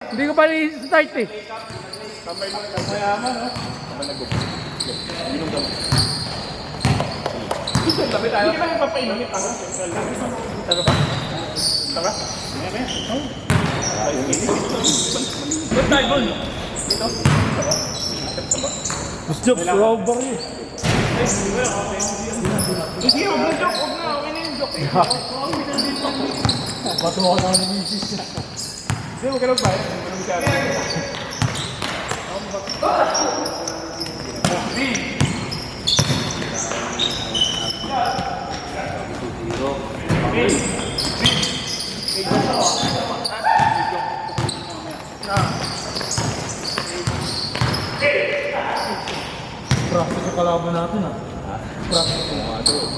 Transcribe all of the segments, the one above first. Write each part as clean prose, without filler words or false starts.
Hindi ko pa i-start eh. Tambay mo, mayaman, no? Tambay na gub. Inom daw. Ito, tabi tayo. Hindi ka naman papainomit ako. Taga ba? Taga? Hindi na yan. Ba't tayo doon? Dito? Taga? Taga? Mas joke, rubber eh. Sige, huwag na joke. Huwag na. Okay na yung joke. Matuwa ka na ng misis niya. Hindi, huwag ka lang ba? Huwag ka lang ba? Practice yung kalaban natin ah. Practice.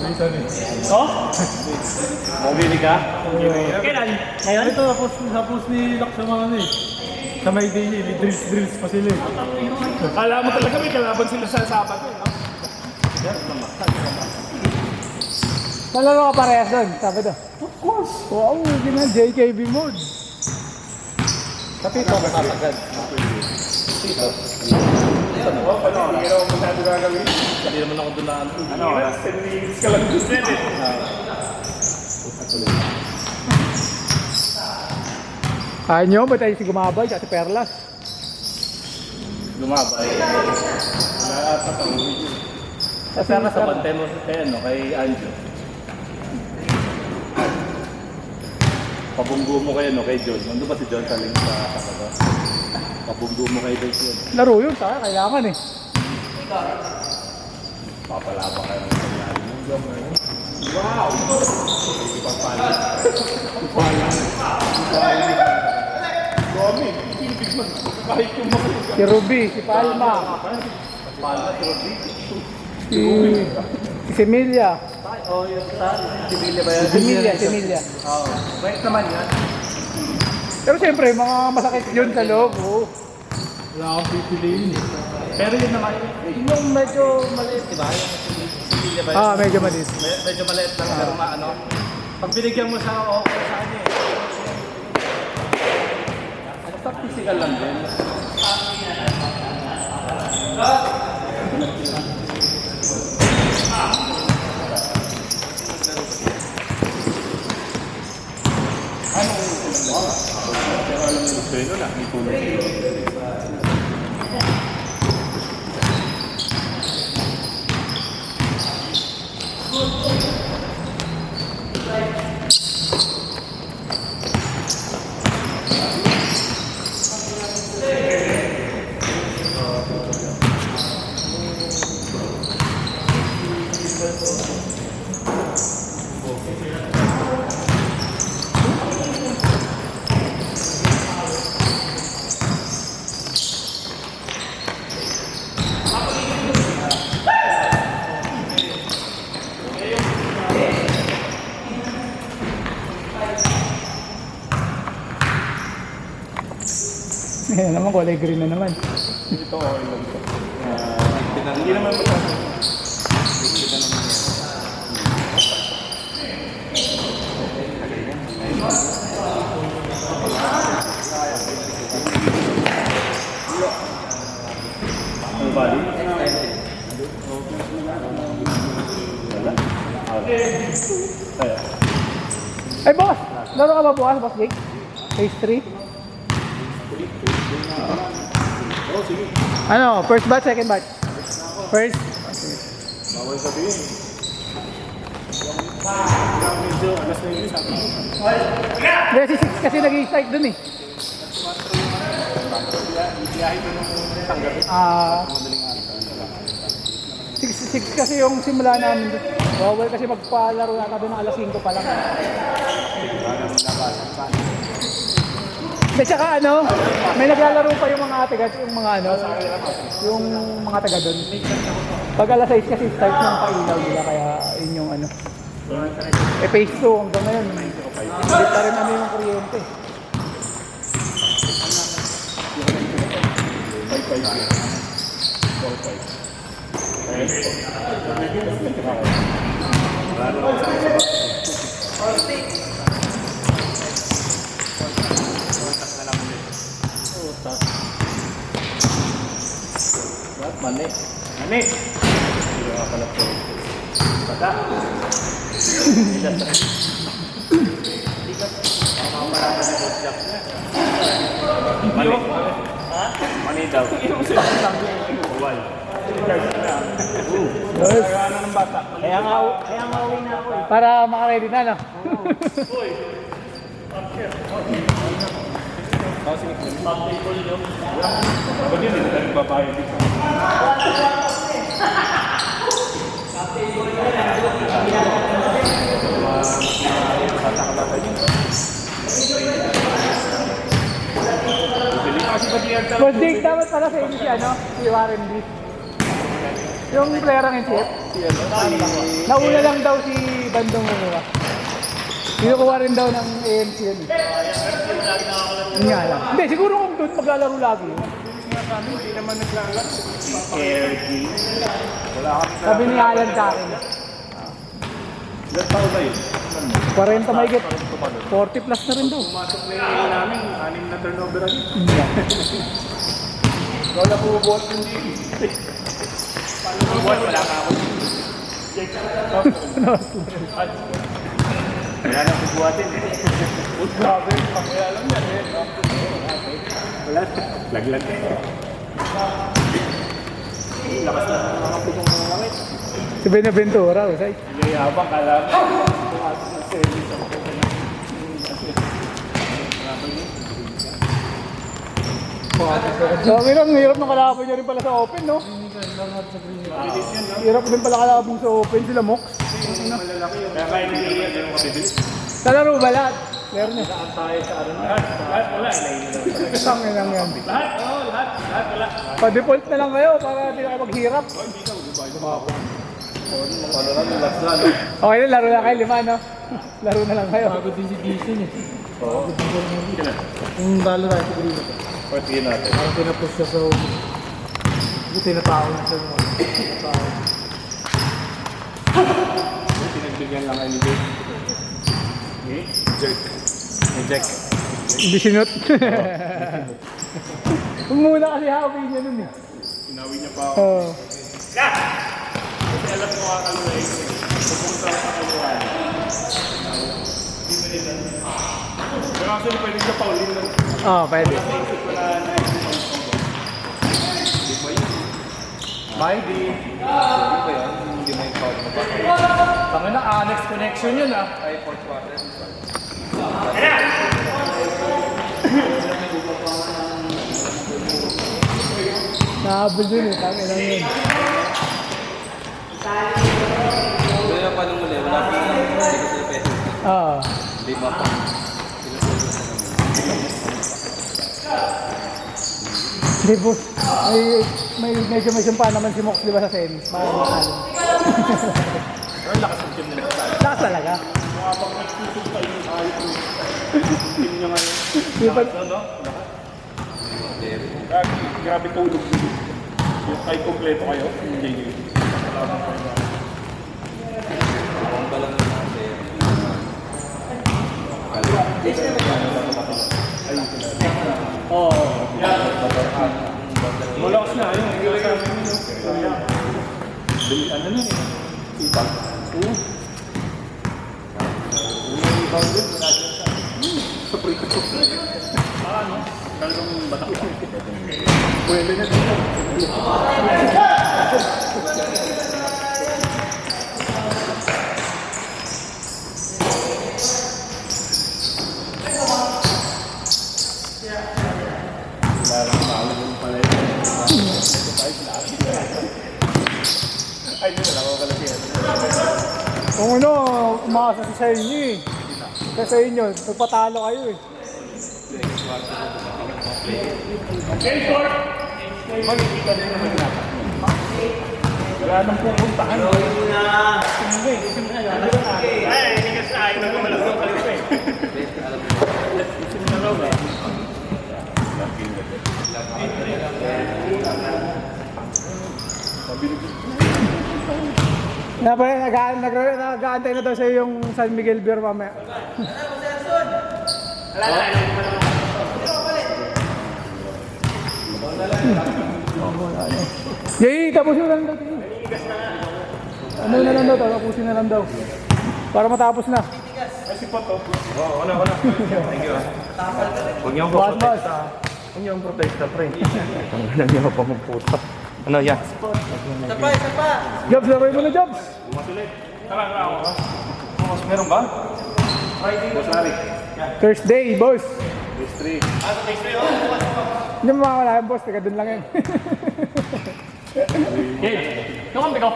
Bilisan eh. Oh? Mabili ka? Kailan? Ngayon? Ito, tapos ni Laksamana eh. Sa may day, drills pa sila eh. Kala mo talaga may kalaban sila sa Sabado. Malaro ka parehas doon, sabi doon. Of course. Wow, hindi na JKB mode. Kapito ka tatagad. Oh, ano? Hindi ako masyado gagawin. Hindi naman ako doon na ano. Ano? 10 minutes ka lang doon din eh. Kaya nyo ba tayo si Gumabay at si Perlas? Lumabay. Wala ata pang video. Kasi nga sa bantay mo kay, ano, kay Anjo. Pabunggo mo kay, ano, kay John. Nandun ba si John sa link sa kasaba? Pabunggo mo kay John yun. Laro yun, tayo kailangan eh. Papalabang kayo ng kanyari. Wow! Ipapalit. Dami. Pilipig man. Kahit yung mga Si Ruby, si Palma, Palma, si Rodrigo. si Emilia. Oh, yung sa Sibilia ba yan? Si Emilia. Oo. Wait naman yan. Pero siyempre, mga masakit yun sa loob. Oh. Wala akong pipiliin eh. Pero yun naman, yung medyo maliit, di ba? Yung Sibilia ba yan? Ah, medyo maliit. Medyo maliit lang, pero ano. Pag binigyan mo sa okay sa kanya eh. Basta physical lang din. pero alam mo yung treno na. May tulong. Ngayon naman, kulay green na naman. Ito, okay lang ito. Hindi naman masyado. Ano ba? Wala? Ay, boss! Laro ka ba bukas, boss Jake? Phase 3? Ano, first batch, second batch? First? Bawal sabihin. Medyo alas na yun. Hindi, si 6 kasi nag-i-strike dun eh. Biyahe ko nung tanggap. 6 kasi yung simula namin dun. Bawal kasi magpalaro yata doon ng alas 5 pa lang. Hindi, tsaka ano, may naglalaro pa yung mga taga, yung mga ano, yung mga taga doon. Pag alas 6 kasi start ng pailaw nila, kaya yun yung ano. Eh, phase 2 hanggang ngayon, hindi pa rin ano yung kuryente. Mani. Mani. Hindi nga pala po. Bata. Mani. Ha? Mani daw. Wal. Yes. Kaya na ng bata. Kaya nga uwi na ako eh. Para makaready na, no? Ba't yun, hindi na nagbabayad dito. Boss Dick, dapat pala sa inyo si ano? Si Warren B. Yung player ang in-chip. Nauna lang daw si Bandong Mumuha. Kinukuha rin daw ng AMC yun eh. Yun nga lang. Hindi, siguro kung doon maglalaro lagi. Hindi naman naglalak. KRG. Wala kami sa... Sabi ni Alan sa akin. Ilan taon na yun? 40 may get. 40 plus na rin daw. Pumasok na yung namin, 6 na turnover agad. Ikaw na bumubuhat ng GP. Buwan, wala ka ako. Wala na pubuhatin eh. Grabe, pakaya lang yan eh. Wala. Laglag eh. Lakas na mga putong mga langit. Si Benaventura, usay. Yayabang kala mo. Pumasok ng service ako. So, ang hirap ng kalaban niya rin pala sa open, no? Hirap din pala kalaban sa open, sila Mox. Kaya kaya hindi yan yung mabibili. Sa laro ba lahat? Meron niya. Tayo sa ano. Lahat wala. Tangin lang yan. Lahat, oo, lahat wala. Pa-default na lang kayo para hindi na kayo maghirap. Ano lang, last na, no? Okay na, laro na kayo, 5, no? Laro na lang kayo. Pagod din si Jason eh. Oo. Kung dalo tayo sa green ito. Pwede natin. Parang pinapush siya sa home. Hindi tinatao na siya. Tinatao. Pinagbigyan lang kayo ni Jake. Eh? Jake. Ni Jack. Hindi sinot. Muna kasi hawi niya nun eh. Sinawi niya pa ako. Oo. Kasi alam ko kakaluwa eh. Pupunta ako kakaluwa. Pero actually pwede siya Pauline lang. Oo, pwede. Mighty. Hindi ba yan? Hindi na yung foul na ba? Tangin na, annex connection yun ah. Ay, fourth quarter. Nahabol dun eh, tangin lang yun. Kaya pa nung muli, wala pa yung hindi ko sila peso. Oo. Lima pa. Hindi boss, may sumpa naman si Mox di ba sa semis? Maano. Pero lakas ng team nila. Lakas talaga. Team niya ngayon. Di ba? Ano? Grabe tulog nyo. Yung kahit kompleto kayo, hindi nyo. Salamat po yun. Ang balang natin. Oo. Malakas na, ayun. Hindi lang kami. Ano na eh. Iba. Oo. Sa pre-cut. Ano? Talagang batak pa. Pwede na dito. Larang tawag yung pala yun. Ay, hindi na lang ako kalasihan. Kung ano, umasa sa inyo eh. Kasi sa inyo, nagpatalo kayo eh. Magkikita din naman natin. Wala nang pupuntahan. Ay, hindi ka sa akin. Nagkamalak yung kalit eh. Nag-aantay na daw sa yung San Miguel Beer mamaya. Yay, tapusin na lang daw. Ano na lang daw, tapusin na lang daw. Para matapos na. Ay, si Poto. Oo, wala. Thank you. Huwag niyo Boss, boss. Huwag niyo ang protesta, pre. Ang galang niyo pa magputa. Ano, yan? Jobs, laroy mo na, Jobs. Tara ako. Boss, meron ba? Boss Larry. Thursday, boss. History. Hindi mo makakala yan, boss. Taga dun lang yan. Yung kampi ko.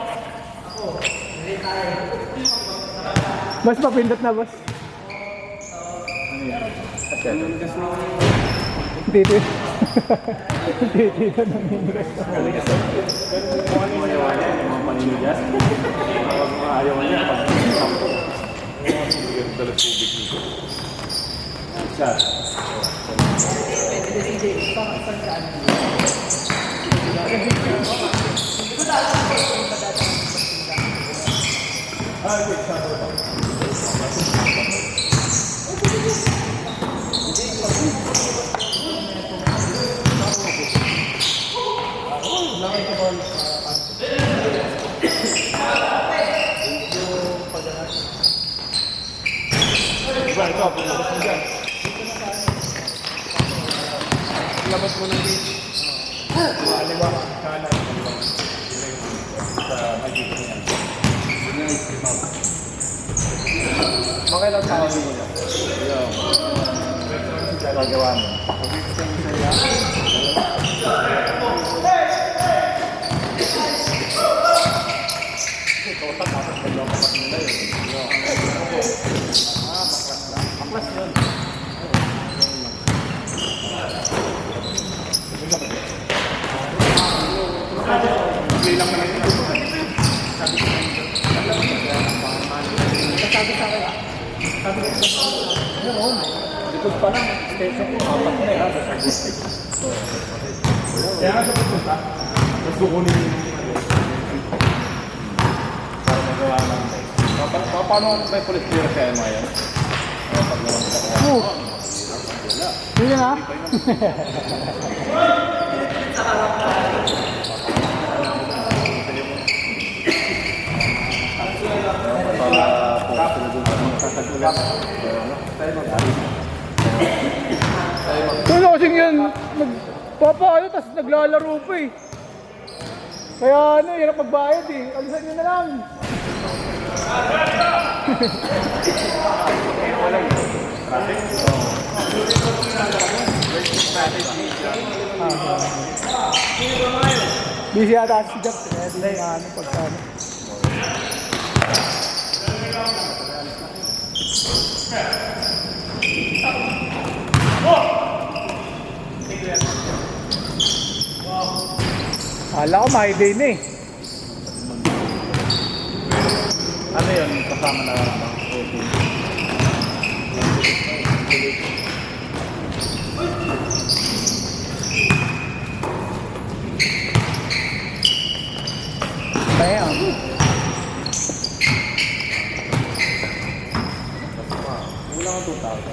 Boss, papindot na, boss. Dito. Dito na minigay. Kung ano yung ayaw niya, yung mga paninigas. Mga ayaw niya, pag-sampo. Yung dalag tubig nito. Isa. Labas mo na dito. Kaliwa, kanan. Sa magiging yan. Makailang tao din yun. Gagawa mo. Kaya nga sa pupunta, tapos kukunin yung para magawa ng paano ako may police clear kaya mo yan? Hindi na. Kung kasing yan, nagpapayo, tapos naglalaro pa eh. Kaya ano, hirap magbayad eh. Alisan nyo na lang. Busy yata si Jack. Kaya di na ano pagkano. Akala ko may day na eh. Ano yun? Kasama na protein. Kaya Wala kang 2,000.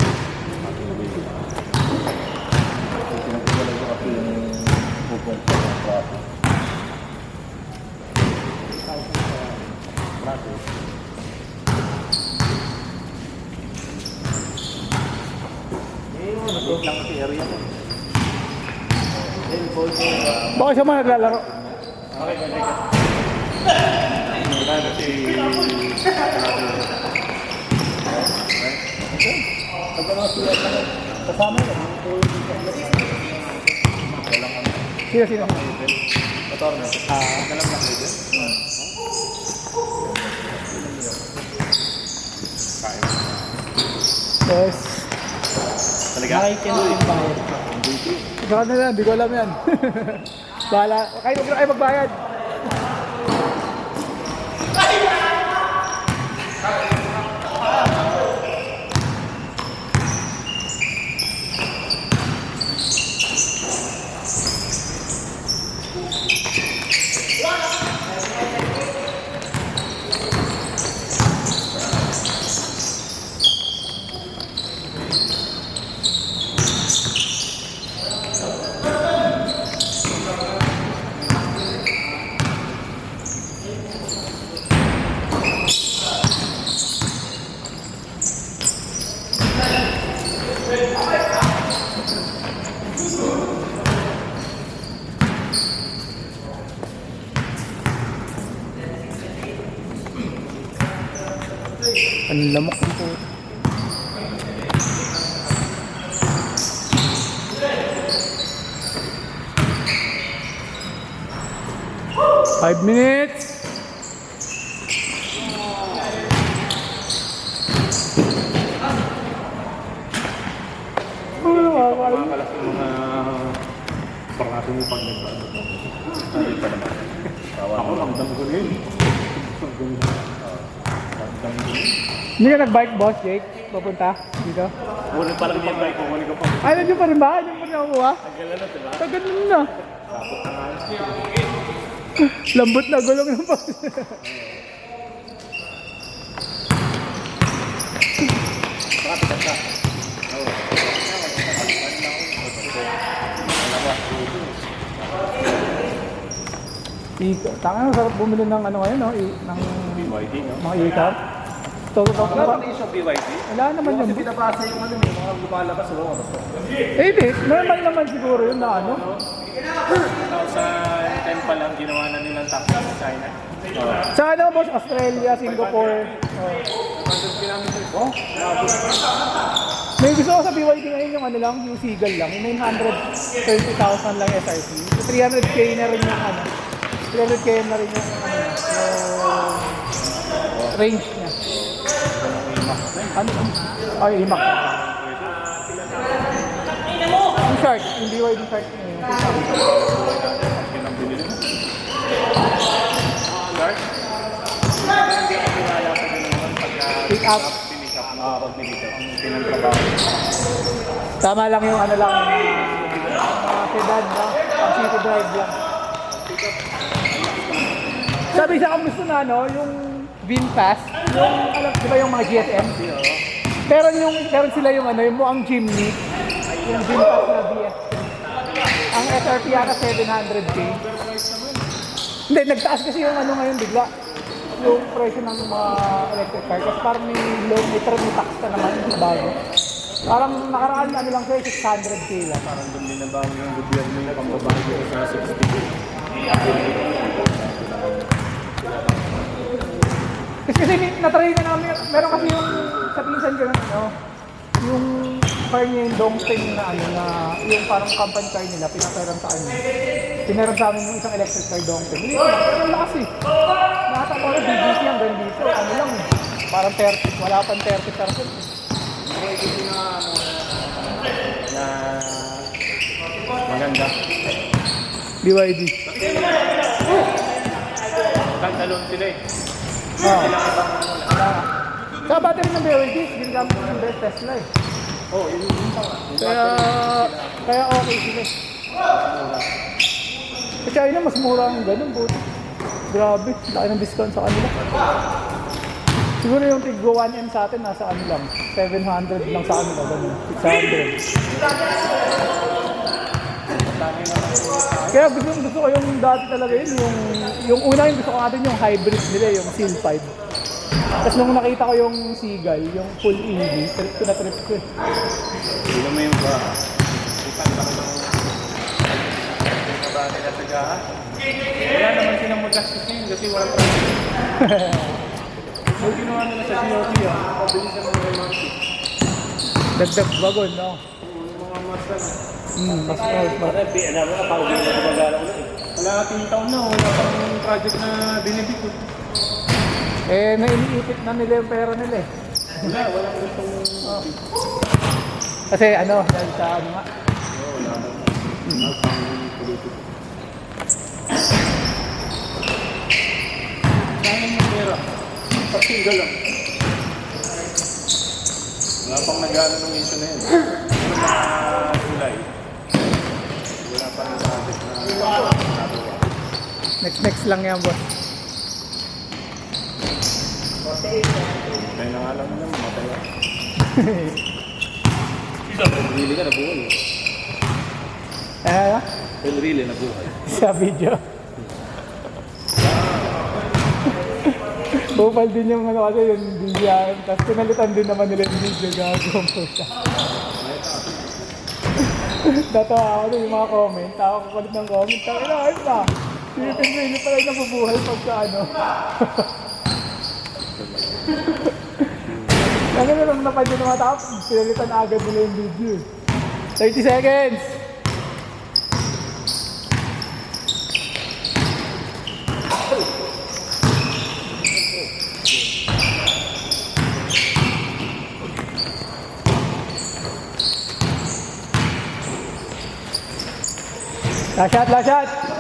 Pinagpagalaw ko kasi yung pupong sa traffic. Nag-load lang kasi area ko. bakit siya man naglalaro? Okay, pwede ka. Wala na si... Kasama yun. Sino? Motor na. Dalam lang dito. Yes. Talaga? Nakikinig yung bayad. Saka na lang, di ko alam yan. Bahala. Kahit huwag na kayo magbayad. Ang lamok ng po. 5 minutes. Makalas yung mga pangaso mo pag nagbago. Hindi pa naman. Ako, ramdam ko rin. Ramdam ko rin. Hindi ka nag-bike, boss, Jake? Papunta dito? Kunin pa lang yung bike ko, kunin ko pa. Ay, nandiyo pa rin ba? Nandiyo pa rin ako, ha? Tagal na, diba? Tagal na. Tapos na nga. Lambot na gulong ng boss. Makapitas ka. Tanga na, sarap bumili ng ano ngayon, no? Ng BYD, no? mga ikaw. Wala ba kayo sa BYD? Wala naman Kasi yun. pinabasa yung ano, yung mga lumalabas sa loob. Eh, di. Normal naman siguro yun na ano. 2010 pa lang, ginawa na nilang taxi sa China. Sa ano, boss? Australia, Singapore. Oh. May gusto ko sa BYD ngayon yung ano lang, yung Seagull lang. Yung 930,000 lang SRP. So 300k na rin yung ano. 300k na rin yung ano, yung range niya. Ano? Ay, imak. Yung Shark, yung BYD Shark na yun. Yun ang binili mo. Shark? Hindi ko pinala pa din naman pagka Pick up. pinick up. Pag pinick up. Ang pinagtrabaho. Tama lang yung ano lang, mga sedan na, pang city drive lang. Sabi sa kung gusto na ano, yung VinFast, yung alam, di ba yung mga GSM? Meron sila yung ano, yung mukhang Jimny, yung VinFast na VS. Ang SRP yata 700k. Hindi, nagtaas kasi yung ano ngayon bigla. Yung presyo ng mga electric car. Kasi parang may tax na naman, bago. Parang nakaraan ano lang siya, 600k lang. Parang doon din nabago yung gobyerno yung pambabago sa 60. Kasi natry na namin, meron kasi yung sa pinsan ko na ano, yung car niya yung Dongfeng na ano na, yung parang company car nila, pinaperam sa ano. Pinaram sa amin yung isang electric car Dongfeng. Hindi ko pero lakas eh. Nakatawa na BBC hanggang dito, ano lang eh. Parang 30, wala pang 30%. Na maganda. BYD. Kantalon sila eh. Oo. Sa battery ng BYD, ginagamit ko ng best Tesla eh. Oh, yun pa nga. Kaya okay sila eh. Sa China, mas mura ang ganun po. Grabe, laki ng discount sa kanila. Siguro yung Tiggo 1M sa atin, nasa ano lang, 700 lang sa kanila, ganun, 600. Kaya gusto ko yung dati talaga yun, yung una yung gusto ko natin yung hybrid nila, yung Seal 5. Tapos nung nakita ko yung Seagull, yung full EV, trip ko eh. Hindi naman yung ba? Ikan lang ng ba nila sa gahan. Wala naman silang magastos yun kasi walang traffic. Yung ginawa nila sa COT pabilis ang mga monthly. Dagdag wagon, no? Yung mga Mustang. Mas old pa. Wala ating taon na, wala pang project na binibig ko. Eh, nainiipit na nila yung pera nila eh. Walang gustong... Kasi ano, dahil sa ano nga. Wala na. Pang-politik. Sayang yung pera. Pag-single lang. Wala pang nag-ano ng issue na yun. Pero mga July, wala pa rin project na nagawa. Next lang yan, boss. Kaya na nga lang mo lang, mataya. Really ka nabuhay. Really nabuhay. Sa video. Bupal din yung ano kasi yung DJI. Tapos pinalitan din naman nila yung video gagawin po siya. Tatawa ako din yung mga comment. Ako kapalit ng comment. Tapos ayos na. Pinipin pala yung nabubuhay pagka ano. Kaya na lang napansin na matapos, pinalitan na agad nila yung video. 30 seconds! Last shot, last shot!